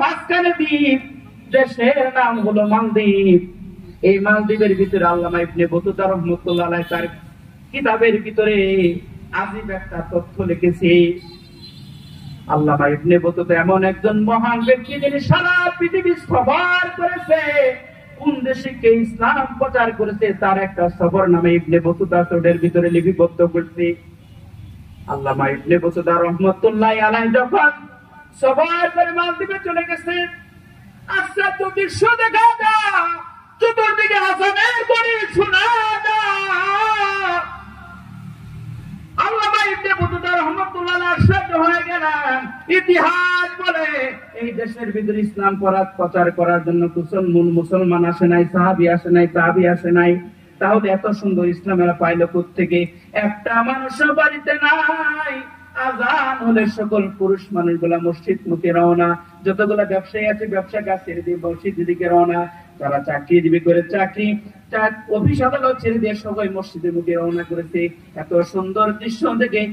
মাঝখানে দ্বীপ, দেশের নাম হলো মালদ্বীপ। এই মালদ্বীপের ভিতরে আল্লামা ইবনে বতুতা রাহমাতুল্লাহ আলাইহি তার কিতাবের ভিতরে আজীব একটা তথ্য লিখেছে। আল্লামা ইবনে বতুতা এমন একজন মহান ব্যক্তি, যিনি সারা পৃথিবী সফর করেছে। কোন দেশে কে ইসলাম প্রচার করেছে তার একটা সফর নামে ইবনে বতুতা সনদের ভিতরে লিপিবদ্ধ করছে। আল্লামা ইবনে বতুতা রাহমাতুল্লাহ আলাইহি যখন সফর করে মালদ্বীপে চলে গেছে, আশ্চর্য দৃশ্য দেখা যায়। চতুর্দিকে হাসানের বাড়ি শোনা যায়। আল্লামা ইবনে বতুতা রাহমাতুল্লাহ আশ্চর্য হয়ে গেলেন। ইতিহাস বলে এই দেশের ভিতরে ইসলাম প্রচার করার জন্য মুসলমান আসে নাই, সাহাবী আসে নাই, তাবী আসে নাই। তাহলে এত সুন্দর ইসলাম এরা পাইল কোত্থেকে? একটা মানুষ বাড়িতে নাই। আজান হলে সকল পুরুষ মানুষগুলা মসজিদ মুখে রওনা। যতগুলা ব্যবসায়ী আছে ব্যবসা কাজ ছেড়ে দিয়ে মসজিদের দিকে রওনা। তারা চাকরি দিবে করে চাকরি, অফিস আদালত ছেড়ে দিয়ে সবাই মসজিদের মুখে রওনা করেছে। এত সুন্দর দৃশ্য দেখে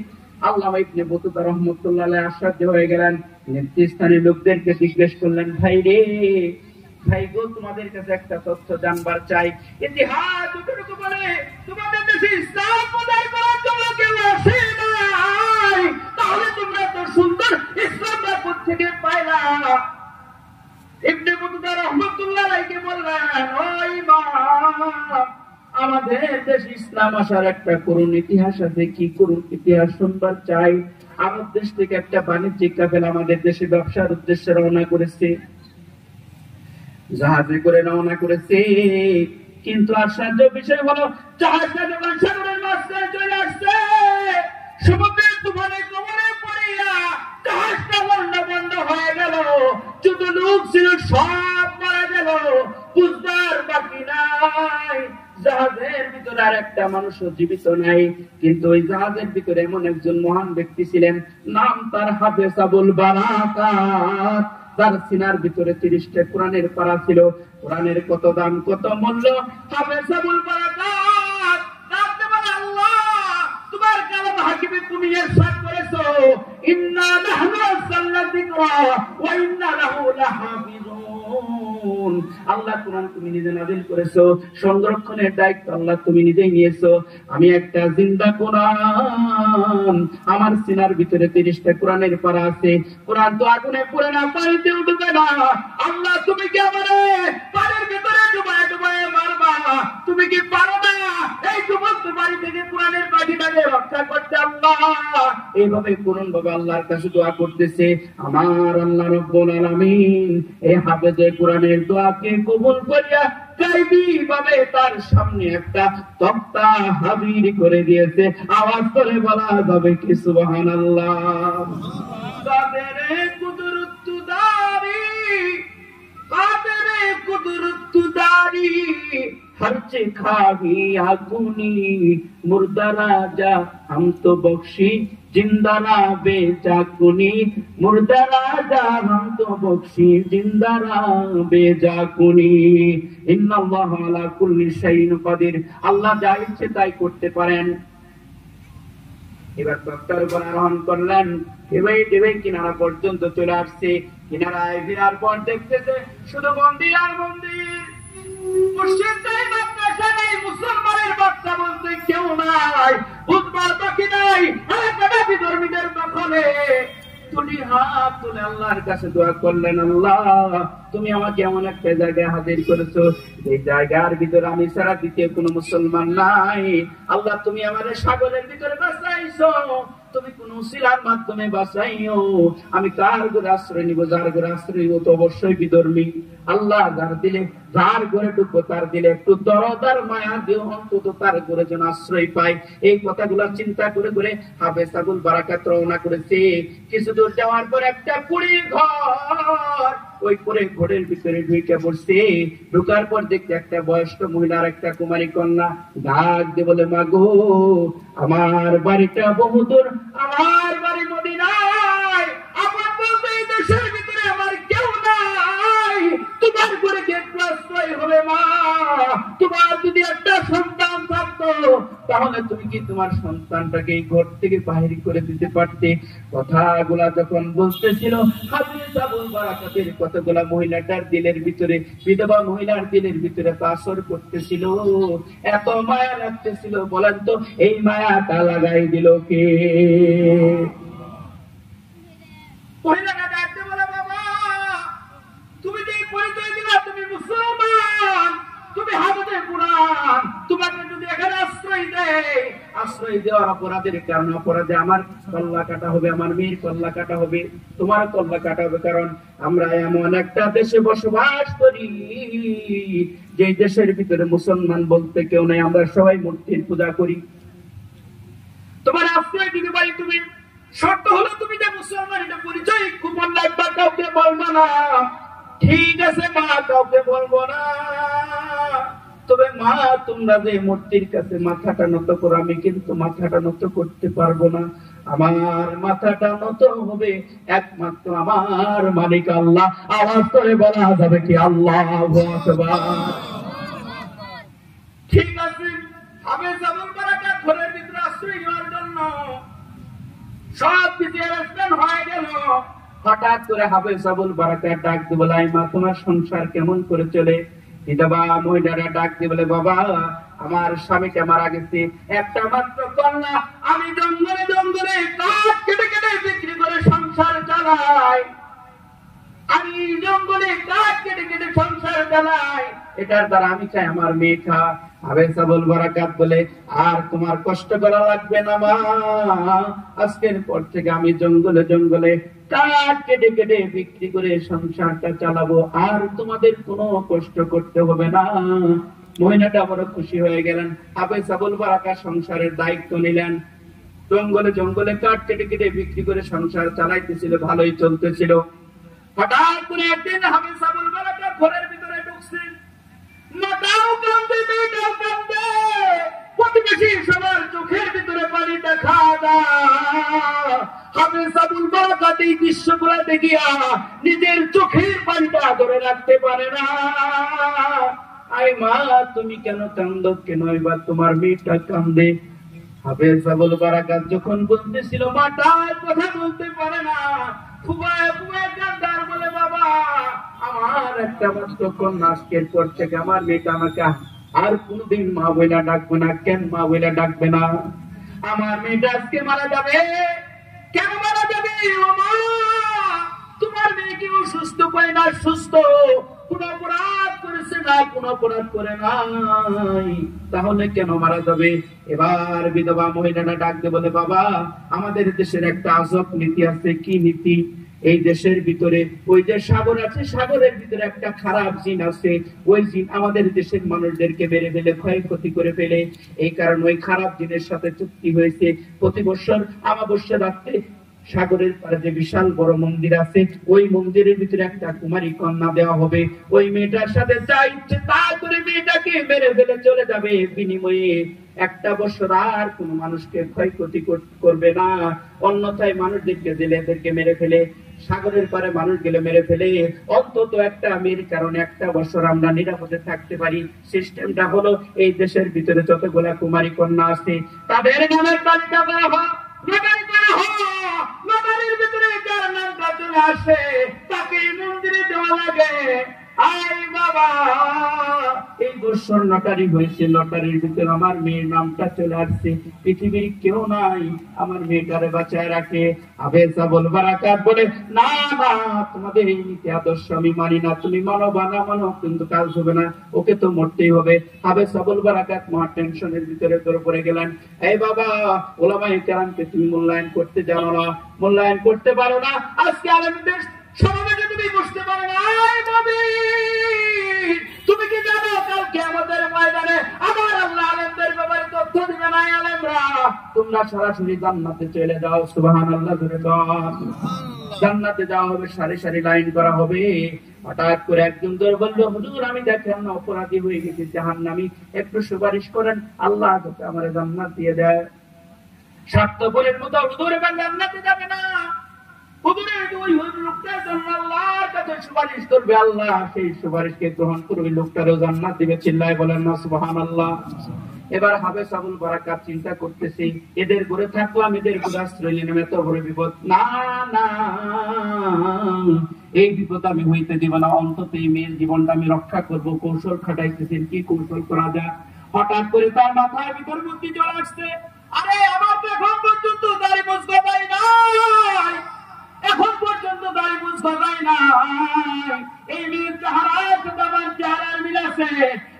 আল্লামা ইবনে বতুতা রাহমাতুল্লাহ আলাইহি আশ্চর্য হয়ে গেলেন। নেতৃস্থানীয় লোকদেরকে জিজ্ঞেস করলেন, ভাই রে, ভাই গো, তোমাদের কাছে একটা তথ্য জানবার চাই। ইতিহাস যতটুকু বলে তোমাদের দেশে ইসলাম প্রচার করার জন্য কেউ আসে নাই, তাহলে তোমরা তো সুন্দর ইসলামটা কোত্থেকে পাইলা? ইবনে বতুতা রাহমাতুল্লাহ আলাইহি বললেন, ও ইমাম, আমাদের দেশে ইসলাম আসার একটা করুণ ইতিহাস আছে। কি করুণ ইতিহাস শুনবার চাই? আমার দেশ থেকে একটা বাণিজ্যিক কাফেলা আমাদের দেশে ব্যবসার উদ্দেশ্যে রওনা করেছে, জাহাজে করে রওনা করেছে। কিন্তু আশ্চর্য বিষয় হলো, জাহাজটা যখন সাগরের মাঝখানে চলে আসছে, সমুদ্রের তুফানে কবলে পড়িয়া জাহাজটা বন্ধ হয়ে গেল। যত লোক ছিল সব মারা গেল, বুঝবার বাকি নাই। জাহাজের ভিতরে আর একটা মানুষও জীবিত নাই। কিন্তু ওই জাহাজের ভিতরে এমন একজন মহান ব্যক্তি ছিলেন, নাম তার হাফেজ আবুল বারাকাত। তার সিনার ভিতরে 30টা কোরআনের পারা ছিল। কোরআনের কত দাম, কত মূল্য! হাফেজ আবুল বারাকাত ডাকতে বলে, আল্লাহ, তোমার কালাম হাকিমে তুমি ইরশাদ করেছো, ইন্না নাহনু নাযালনা যিকরা ওয়া ইন্না লাহু লাহাফিজুন। আল্লাহ কোরআন তুমি নিজে নাযিল করেছো, সংরক্ষণের দায়িত্ব আল্লাহ তুমি নিজেই নিয়েছো। আমি একটা জিন্দা কোরআন, আমার সিনার ভিতরে 30টা কোরআনের পারা আছে। কোরআন তো আগুনে পুড়ে না, পানিতে উঠবে না। আল্লাহ, তুমি কি আমারে পানির ভিতরে ডুবায় ডুবায় মারবা? তুমি কি পারো না এই সমস্ত বাড়ি থেকে কোরআনের পাখিটাকে রক্ষা করতে? আল্লাহ এইভাবে কোরআন ভাবে আল্লাহর কাছে দোয়া করতেছে। আমার আল্লাহ রব্বুল আলামিন এই হাফেজে কোরআনের দোয়াকে কবুল করিয়া গায়বী ভাবে তার সামনে একটা তক্তা হাজির করে দিয়েছে। আওয়াজ করে বলা যাবে কি সুবহানাল্লাহ। কাদেরে কুদরতুদারি, কাদেরে কুদরতুদারি, हर्चे खाही आगुनी, मुर्दा राजा हम तो बख्शी, जिंदा ना बेचाकुनी, मुर्दा राजा हम तो बख्शी, जिंदा ना बेचाकुनी। इन्नाल्लाह अला कुल्ली शाइइन कादिर। আল্লাহ যা ইচ্ছে তাই করতে পারেন। এবার তক্তার উপর আরোহণ করলেন। এবার কিনারা পর্যন্ত চলে আসছে। কিনারায় ফেরার পর দেখতেছে শুধু মন্দির আর মন্দির। মুসলমানের বাচ্চা বলতে কেউ নাই, বুঝবার বাকি নাই। ধর্মীদের দখলে তুলি হাত তুলে আল্লাহর কাছে দোয়া করলেন, আল্লাহ তুমি আমাকে এমন একটা জায়গায় হাজির করেছো, এই জায়গার ভিতরে আমি ছাড়া দ্বিতীয় কোনো মুসলমান নাই। আল্লাহ তুমি আমাদের সাগরের ভিতরে বাঁচাইছো, তুমি কোন উসিলার মাধ্যমে বাঁচাইও। আমি কার ঘরে আশ্রয় নিব? যার ঘরে আশ্রয় নিব তো অবশ্যই বিধর্মী। আল্লাহ যার দিলে, যার ঘরে ঢুকবো তার দিলে একটু দরদার মায়া দিও, অন্তত তার ঘরে যেন আশ্রয় পাই। এই কথাগুলো চিন্তা করে করে হাফেজ আবুল বারাকাত রওনা করেছে। কিছু দূর যাওয়ার পর একটা কুড়ির ঘর, ওই করে ঘরের ভিতরে ঢুকে পড়ছে। ঢুকার পর দেখতে একটা বয়স্ক মহিলা আর একটা কুমারী কন্যা ডাক দিয়ে বলে, মাগো আমার বাড়িটা বহুদূর, আমার বাড়ি মদিনায়, আমার বলতে এই দেশের ভিতরে আমার কেউ নাই, তোমার ঘরে কে আশ্রয় হবে? মা তোমার যদি একটা সন্তান থাকতো তাহলে তুমি কি তোমার সন্তানটাকে এই ঘর থেকে বাহির করে দিতে পারতে? কথাগুলা যখন বলতেছিল, হাফেজ আবুল বারাকাতের কতগুলা মহিলাটার দিলের ভিতরে, বিধবা মহিলার দিলের ভিতরে আসর করতেছিল, এত মায়া লাগতেছিল। বলেন তো এই মায়াটা লাগাই দিল কে? মহিলাটা ডাকতে বলে, বাবা তুমি যে পরিচয় দিলা তুমি মুসলমান, তুমি হাফেজে কুরআন, তোমাকে যদি এখানে আশ্রয় দেওয়ার অপরাধের কারণে অপরাধে আমার কল্লা কাটা হবে, আমার মেয়ের কল্লা কাটা হবে, তোমার কল্লা কাটা হবে। কারণ আমরা এমন একটা দেশে বসবাস করি যে দেশের ভিতরে মুসলমান বলতে কেউ নাই, আমরা সবাই মূর্তির পূজা করি। তোমার আশ্রয় দিতে পারি, তুমি শর্ত হলো তুমি যে মুসলমান এটা পরিচয় গোপন রাখবা, কাউকে বলবো না। ঠিক আছে মা, কাউকে বলবো না। তবে মা তোমরা যে মূর্তির কাছে মাথাটা নত করো, আমি কিন্তু মাথাটা নত করতে পারবো না। আমার মাথাটা নত হবে একমাত্র আমার মালিক আল্লাহ। আওয়াজ করে বলা যাবে কি আল্লাহু আকবার? ঠিক আছে। হাফেজ আবুল বারাকাত ঘরের ভিতরে আশ্রয় নেওয়ার জন্য সব কিছু অ্যারেঞ্জমেন্ট হয়ে গেল। হঠাৎ করে হাফেজ আবুল বারাকাত ডাক দিয়ে বলে, মা তোমার সংসার কেমন করে চলে? বিধবা মহিলারা ডাক দিয়ে বলে, বাবা আমার স্বামীকে মারা গেছে, একটা মাত্র কন্যা, আমি জঙ্গলে জঙ্গলে কাঠ কেটে কেটে বিক্রি করে সংসার চালাই, আমি জঙ্গলে কাঠ কেটে কেটে সংসার চালাই, এটার দ্বারা আমি চাই আমার মেয়ে খা। হাফেজ আবুল বারাকাত বলে, আর তোমার কষ্ট করা লাগবে না মা, আজকের পর থেকে আমি জঙ্গলে জঙ্গলে কাঠ কেটে কেটে বিক্রি করে সংসারটা চালাবো, আর তোমাদের কোনো কষ্ট করতে হবে না। মহিলাটা বড় খুশি হয়ে গেলেন। হাফেজ আবুল বারাকাত সংসারের দায়িত্ব নিলেন। জঙ্গলে জঙ্গলে কাঠ কেটে কেটে বিক্রি করে সংসার চালাইতেছিল, ভালোই চলতেছিল। হঠাৎ করে একদিন হাফেজ আবুল বারাকাত ঘরের ভিতরে ঢুকছেন। মাটাও কান্দে, মেয়েটাও কান্দে, প্রতিবেশী সবার চোখের ভিতরে পানি দেখা দেয়। হাফেজ আবুল বারাকাত এই দৃশ্যগুলো দেখিয়া নিজের চোখের পানিটা ধরে রাখতে পারে না। আই মা তুমি কেন কান্দো? কেন এবার তোমার মেয়েটা কান্দে? হাফেজ আবুল বারাকাত যখন বলতেছিল, মাটার কথা বলতে পারে না, ফুবায় ফুবায় কান্দার বলে, বাবা আমার একটা মাত্র কন্যা, আজকের পর থেকে আমার মেয়েটা আমাকে আর কোনদিন মা বইলা ডাকবে না। কেন মা বইলা ডাকবে না? আমার মেয়েটা আজকে মারা যাবে। কেন মারা যাবে? ও মা তোমার মেয়ে কি সুস্থ করে না? সুস্থ, কোন অপরাধ করেছে না, কোন অপরাধ করে নাই, তাহলে কেন মারা যাবে? এবার বিধবা মহিলাটা ডাকতে বলে, বাবা আমাদের দেশের একটা আজব নীতি আছে। কি নীতি? এই দেশের ভিতরে ওই যে সাগর আছে, সাগরের ভিতরে একটা খারাপ জিন আছে। ওই জিন আমাদের দেশের মানুষদেরকে মেরে ফেলে, ক্ষয়ক্ষতি করে ফেলে। এই কারণে ওই খারাপ জিনের সাথে চুক্তি হয়েছে, প্রতি বছর অমাবস্যা রাত্রে সাগরের পারে যে বিশাল বড় মন্দির আছে, ওই মন্দিরের ভিতরে একটা কুমারী কন্যা দেওয়া হবে। ওই মেয়েটার সাথে যা ইচ্ছে তা করে মেয়েটাকে মেরে ফেলে চলে যাবে। বিনিময়ে একটা বছর আর কোন মানুষকে ক্ষয়ক্ষতি করবে না। অন্যথায় মানুষদেরকে জেলেদেরকে মেরে ফেলে, সাগরের পারে মানুষ গেলে মেরে ফেলে। অন্তত একটা মেয়ের কারণে একটা বছর আমরা নিরাপদে থাকতে পারি। সিস্টেমটা হলো, এই দেশের ভিতরে যতগুলা কুমারী কন্যা আছে তাদের নামের তালিকা করা হয়, নটারি করা হয়। নটারির ভিতরে যার নামটা চলে আসে তাকে মন্দিরে দেওয়া লাগে। আই বাবা এই বছর নটারি হয়েছে, নটারির ভিতরে আমার মেয়ের নামটা চলে আসছে, পৃথিবীর কেউ নাই আমার মেয়েটারে বাঁচায় রাখে। হাফেজ আবুল বারাকাত বলে, না না তোমাদের এই নীতি আদর্শ আমি মানি না, তুমি মানো বা না মানো কিন্তু কাজ হবে না, ওকে তো মরতেই হবে। হাফেজ আবুল বারাকাত মহা টেনশনের ভিতরে পড়ে গেলেন। এই বাবা ওলামায়ে কেরামকে তুমি মূল্যায়ন করতে জানো না, মূল্যায়ন করতে পারো না, আজকে আলেমদের সমাজে তুমি বুঝতে পারো না। তুমি কি জানো কালকে আমাদের ময়দানে আমার আল্লাহ আলেমদের ব্যাপারে তথ্য দিবে না। আলেমরা তোমরা সরাসরি জান্নাতে চলে যাও। সুবহানাল্লাহ জোরে বল। জান্নাতে যাওয়া হবে, সারি সারি লাইন করা হবে। হঠাৎ করে একজন দর বলল, হুজুর আমি দেখেন না অপরাধী হয়ে গেছি, জাহান্নামী, একটু সুপারিশ করেন, আল্লাহ যাতে আমার জান্নাত দিয়ে দেয়। স্বার্থপরের মতো হুজুর এবার জান্নাতে যাবে না। সুপারিশ করবে, আল্লাহ সেই সুপারিশকে গ্রহণ করবে, লোকটারও জান্নাত দিবে। চিল্লায় বলেন না সুবহানাল্লাহ। এবার হাফেজ আবুল বারাকাত চিন্তা করতেছি, এদের ঘরে থাকলাম, এদের ঘরে আশ্রয় নিলাম, এত বড় বিপদ, না না, এই বিপদ আমি হইতে দিব না, অন্তত এই মেয়ের জীবনটা আমি রক্ষা করব। কৌশল খাটাইতেছেন, কি কৌশল করা যায়। হঠাৎ করে তার মাথার ভিতর বুদ্ধি চলে আসছে, আরে আমার তো এখন পর্যন্ত দাড়ি মুছ গজাই নাই, এখন পর্যন্ত দাড়ি মুছ গজাই নাই, এই মেয়ের চেহারার সাথে আমার চেহারার মিল আছে।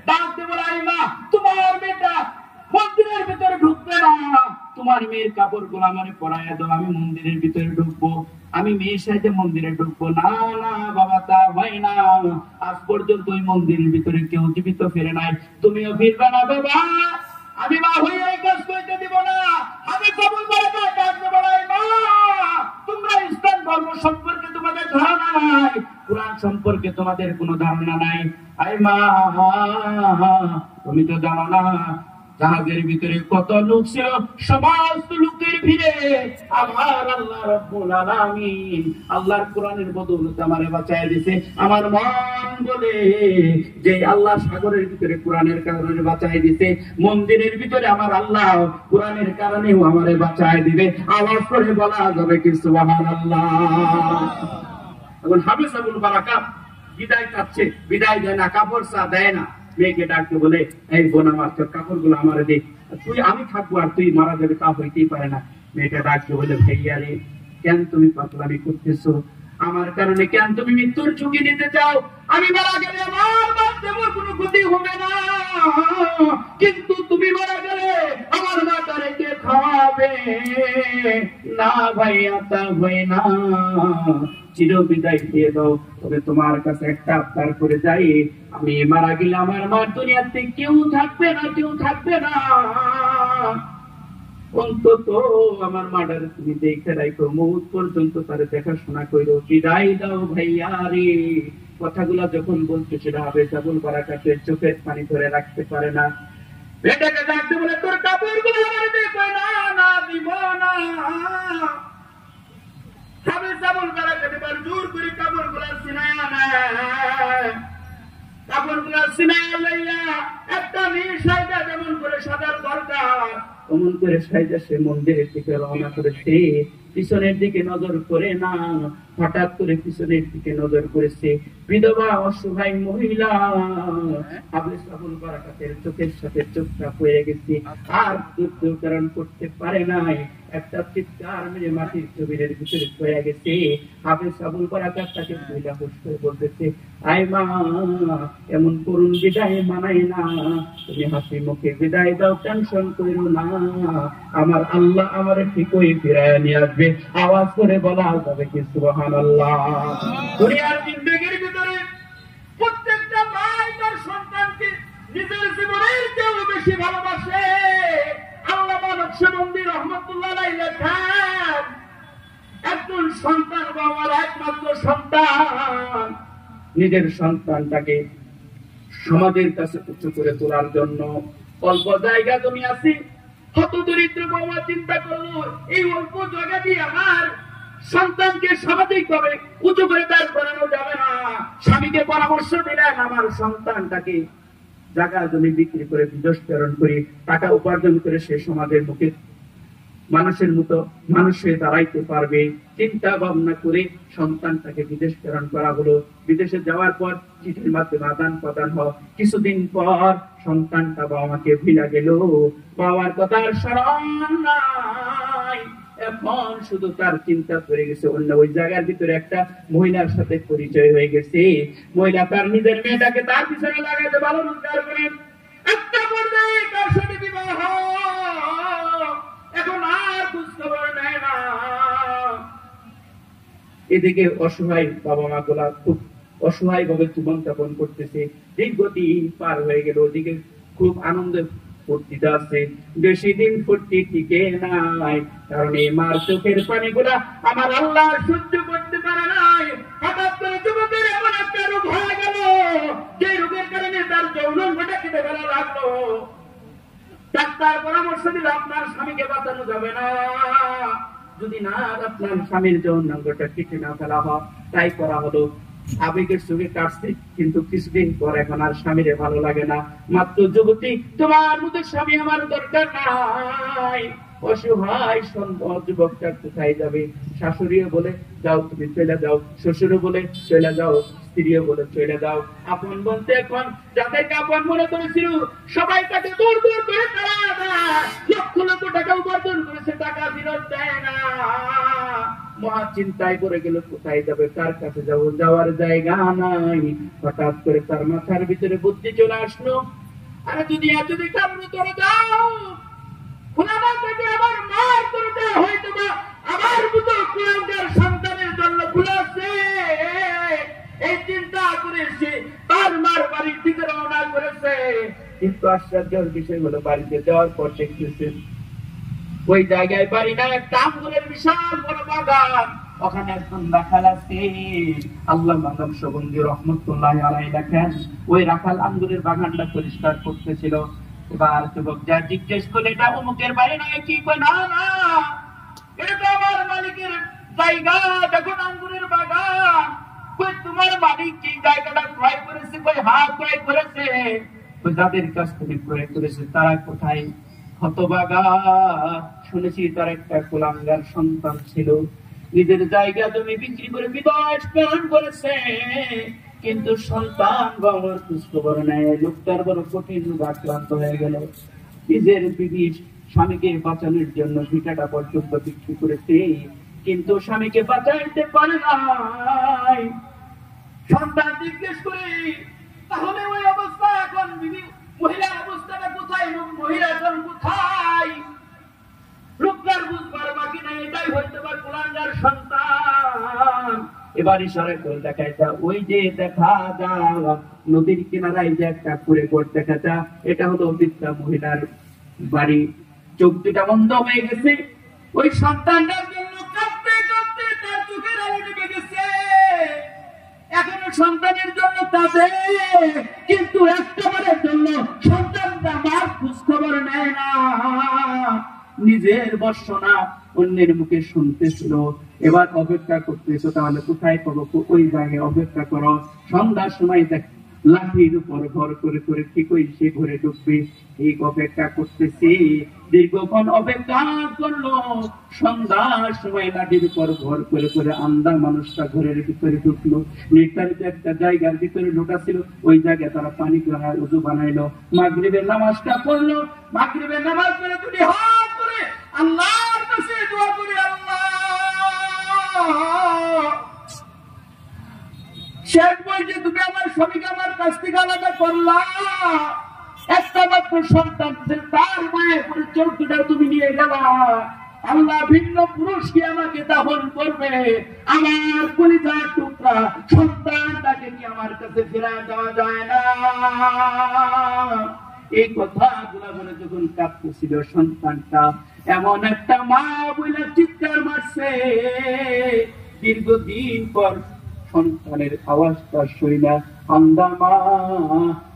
ডাকতে বলাই, মা তোমার মেয়েটা মন্দিরের ভিতরে ঢুকবে না, তোমার মেয়ের কাপড় গুলো আমার পরাইয়া দাও, আমি মন্দিরের ভিতরে ঢুকবো, আমি মেয়ের সাথে মন্দিরে ঢুকবো। না না বাবা, তা হয় না, আজ পর্যন্ত ওই মন্দিরের ভিতরে কেউ জীবিত ফিরে নাই, তুমিও ফিরবে না বাবা, আমি মা হয়ে এই কাজ করতে দিব না। আমি কবুল করে দাও। ডাকতে বলাই, মা তোমরা ইসলাম ধর্ম সম্পর্কে তোমাদের ধারণা নাই, কুরআন সম্পর্কে তোমাদের কোনো ধারণা নাই। আই মা, তুমি তো জানো না জাহাজের ভিতরে কত লোক ছিল, সমস্ত লোকের ভিড়ে আমার আল্লাহ রাব্বুল আলামিন আল্লাহর কোরআনের বদৌলতে আমারে বাঁচায় দিয়েছে। আমার মন বলে যে আল্লাহ সাগরের ভিতরে কোরআনের কারণে বাঁচায় দিয়েছে, মন্দিরের ভিতরে আমার আল্লাহ কোরআনের কারণেও আমারে বাঁচায় দিবে। আওয়াজ করে বলা যাবে কি সুবহানাল্লাহ। এখন হাফেজ আবুল বারাকাত বিদায় চাচ্ছে, বিদায় দেয় না, কাপড় চা দেয় না, মেয়েকে ডাকতে বলে, এই বোন আমার তোর কাপড় গুলো আমার দে, তুই আমি থাকবো আর তুই মারা যাবে, তা হইতেই পারে না। মেয়েটা ডাকতে বলে, ভাইয়া রে কেন তুমি পাগলামি করতেছো, আমার কারণে কেন তুমি মৃত্যুর ঝুঁকি নিতে চাও? আমি মারা গেলে আমার বাচ্চাদের কোনো ক্ষতি হবে না, কিন্তু তুমি মারা গেলে আমার মাতারে কে খাওয়াবে? না ভাইয়া তা হয় না, চির বিদায় দিয়ে দাও, তবে তোমার কাছে একটা আবদার করে যাই, আমি মারা গেলে আমার মার দুনিয়াতে কেউ থাকবে না, কেউ থাকবে না, অন্তত আমার মাডার তুমি দেখে রাখো, মৌত পর্যন্ত তার দেখাশোনা করো, বিদায় দাও ভাইয়া রে। কথাগুলা যখন বলতেছিল হাফেজ আবুল বারাকাতের চোখের পানি ধরে রাখতে পারে না, বেটাকে ডাকতে বলে, তোর কাপড় গুলো আমার দেখো। না না, দিব না। হাফেজ আবুল বারাকাত এবার জোর করে কাপড় গুলা সিনায় আনে, কাপড় গুলা সিনায় লইয়া একটা মেয়ে সাইডা যেমন করে সাজার দরকার অমন করে সাইডা সে মন্দিরের দিকে রওনা করেছে। পিছনের দিকে নজর করে না, হঠাৎ করে পিছনের দিকে নজর করেছে বিধবা অসহায় মহিলা। হাফেজ আবুল বারাকাতের চোখের সাথে চোখটা পড়ে গেছে, আর উচ্চারণ করতে পারে নাই, একটা চিৎকার মেরে মাটির জমিনের ভিতরে পড়ে গেছে। হাফেজ আবুল বারাকাত তাকে মহিলা হুশ করে বলতেছে, আই মা এমন করুণ বিদায় মানাই না, তুমি হাসি মুখে বিদায় দাও, টেনশন করো না, আমার আল্লাহ আমার ঠিকই ফিরায় নিয়ে আসবে। আওয়াজ করে বলা যাবে কি সুবহানাল্লাহ। দুনিয়ার জিন্দেগির ভিতরে প্রত্যেকটা মাই তার সন্তানকে নিজের জীবনের চেয়েও বেশি ভালোবাসে। আল্লামা নকশবন্দি রহমাতুল্লাহ আলাইহি লেখেন, একজন সন্তান বাবার একমাত্র সন্তান নিজের সন্তানটাকে সমাজের কাছে উঁচু করে তোলার জন্য অল্প জায়গা জমি আছে, হত দরিদ্র বাবা চিন্তা করলো এই অল্প জায়গা দিয়ে আমার সন্তানকে সামাজিক ভাবে উঁচু করে দাঁড় করানো যাবে না। স্বামীকে পরামর্শ দিলেন, আমার সন্তানটাকে জায়গা জমি বিক্রি করে বিদেশ প্রেরণ করে টাকা উপার্জন করে সে সমাজের মুখে মানুষের মতো মানুষ হয়ে দাঁড়াইতে পারবে। চিন্তা ভাবনা করে সন্তানটাকে বিদেশ প্রেরণ করা হলো। বিদেশে যাওয়ার পর চিঠির মাধ্যমে আদান প্রদান হয়। কিছুদিন পর সন্তানটা বাবা মাকে ভুলে গেল, বাবার কথার স্মরণ নাই, এখন শুধু তার চিন্তা করে গেছে অন্য ওই জায়গার ভিতরে একটা মহিলার সাথে পরিচয় হয়ে গেছে। মহিলা তার নিজের মেয়েটাকে তার পিছনে লাগাইতে ভালো রোজগার করেন, একটা পর্যায়ে তার সাথে বিবাহ, এখন আর খোঁজ খবর নেয় না। এদিকে অসহায় বাবা মা গুলা খুব অসহায় ভাবে জীবন যাপন করতেছে। দীর্ঘদিন পার হয়ে গেল, ওদিকে খুব আনন্দের ফুর্তিতে আছে, বেশি দিন ফুর্তি টিকে নাই, কারণ এই মার চোখের পানি গুলা আমার আল্লাহ সহ্য করতে পারে নাই। হঠাৎ করে যুবকের এমন একটা রোগ হয়ে গেল, যে রোগের কারণে তার যৌনাঙ্গটা কেটে ফেলা লাগলো। ডাক্তার পরামর্শ দিল, আপনার স্বামীকে বাঁচানো যাবে না, যদি না আপনার স্বামীর যৌনাঙ্গটা কেটে না ফেলা হয়। তাই করা হলো। আবেগের চোখে কাটছে, কিন্তু কিছুদিন পর এখন আর স্বামীরে ভালো লাগে না। মাত্র যুবতী, তোমার মতো স্বামী আমার দরকার নাই। অসহায় যুবকটা কোথায় যাবে? শাশুড়িও বলে যাও তুমি চলে যাও, শ্বশুরও বলে চলে যাও, স্ত্রীও বলে চলে যাও। আপন বলতে এখন যাদেরকে আপন মনে করেছিল সবাই তাকে দূর দূর করে তাড়া দেয়। লক্ষ লক্ষ টাকা উপার্জন করেছে, টাকা ফেরত দেয় না। মহা চিন্তায় পড়ে গেল, কোথায় যাবে, কার কাছে যাবো, যাওয়ার জায়গা নাই। হঠাৎ করে তার মাথার ভিতরে বুদ্ধি চলে আসলো, আরে যদি এতদি কামড়ে তোরে যাও, খোলানা থেকে আবার মার করে দেয়, হয়তো বা আমার মতো কুলাঙ্গার সন্তানের জন্য খুলেছে। এই চিন্তা করে সে তার মার বাড়ির দিকে রওনা করেছে। কিন্তু আশ্চর্যের বিষয় হলো, বাড়িতে যাওয়ার পর দেখতেছে ওই জায়গায় বাড়ি না, একটা আঙ্গুরের বিশাল বড় বাগান। ওখানে একজন রাখাল আছে, আল্লাহ মানবসবন্দি রহমতুল্লাহ আলাইহি লেখেন, ওই রাখাল আঙ্গুরের বাগানটা পরিষ্কার করতেছিল। এবার যুবক যা জিজ্ঞেস করে, এটা অমুকের বাড়ি নয় কি? না না, এটা তো আমার মালিকের জায়গা, দেখুন আঙ্গুরের বাগান। কই তোমার মালিক কি জায়গাটা ক্রয় করেছে? কই হ্যাঁ ক্রয় করেছে। কই যাদের কাছ থেকে ক্রয় করেছে তারা কোথায়? হতভাগা, শুনেছি তার একটা কুলাঙ্গার সন্তান ছিল, নিজের জায়গা জমি বিক্রি করে বিদেশ প্রেরণ করেছে, কিন্তু সন্তান বাবার খোঁজখবর নেয়। লোকটার বড় কঠিন রোগ আক্রান্ত হয়ে গেল। নিজের বিবি স্বামীকে বাঁচানোর জন্য ভিটাটা পর্যন্ত বিক্রি করেছে, কিন্তু স্বামীকে বাঁচাইতে পারে নাই। সন্তান জিজ্ঞেস করে, তাহলে ওই অবস্থা এখন বিবি মহিলার অবস্থাটা কোথায়? মহিলাজন কোথায়? লোকটার বুঝবার বাকি নাই, এটাই হয়তো বা কুলাঙ্গার সন্তান। এবার ইশারা করে দেখায়, ওই যে দেখা যায় নদীর কিনারায় যে একটা কুড়ে ঘর দেখা যায়, এটা হলো বৃদ্ধা মহিলার বাড়ি। চোখ দুটা বন্ধ হয়ে গেছে। ওই সন্তানটার জন্য কাঁদতে কাঁদতে তার চোখের আলো নেমে গেছে। এখনো সন্তানের জন্য কাঁদে, কিন্তু একটাবারের জন্য সন্তানটা আমার খোঁজ খবর নেয় না। নিজের বর্ষনা অন্যের মুখে শুনতেছিল। এবার অপেক্ষা করতেছ, তাহলে কোথায় পাবো? ওই জায়গায় অপেক্ষা করো। সন্ধ্যার সময় দেখ লাঠির উপর ভর করে করে ঠিক ওই সে ঘরে ঢুকবে। এই অপেক্ষা করতেছি, দীর্ঘক্ষণ অপেক্ষা করলো। সন্ধ্যার সময় লাঠির উপর ভর করে করে আন্দা মানুষটা ঘরের ভিতরে ঢুকলো। নির্ধারিত একটা জায়গার ভিতরে ঢোকা ছিল, ওই জায়গায় তারা পানি গ্রহণ উজু বানাইলো, মাগরিবের নামাজটা পড়লো। মাগরিবের নামাজ পড়ে দুটি হাত করে আল্লাহর কাছে দোয়া করে, আল্লাহ শেষ বলছে, তুমি আমার স্বামীকে আমার কাছ থেকে আলাদা করলা, একটা মাত্র সন্তান, তার মায়ের পরিচর্যটা তুমি নিয়ে গেলা। আল্লাহ ভিন্ন পুরুষকে আমাকে দাফন করবে, আমার কলিজার টুকরা সন্তানটাকে কি আমার কাছে ফেরায় দেওয়া যায় না? এই কথাগুলা বলে যখন কাঁদতেছিল সন্তানটা, এমন একটা মা বলে চিৎকার মারছে। দীর্ঘদিন পর সন্তানের আওয়াজটা শুইনা আন্দা মা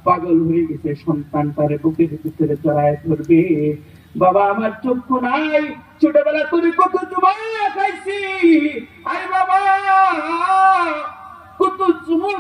পাগল হয়ে গেছে। সন্তানটারে বুকের ভিতরে জড়ায় ধরবে। বাবা আমার চক্ষু নাই, ছোটবেলা তুমি কত চুমা খাইছি, আরে বাবা কত চুমু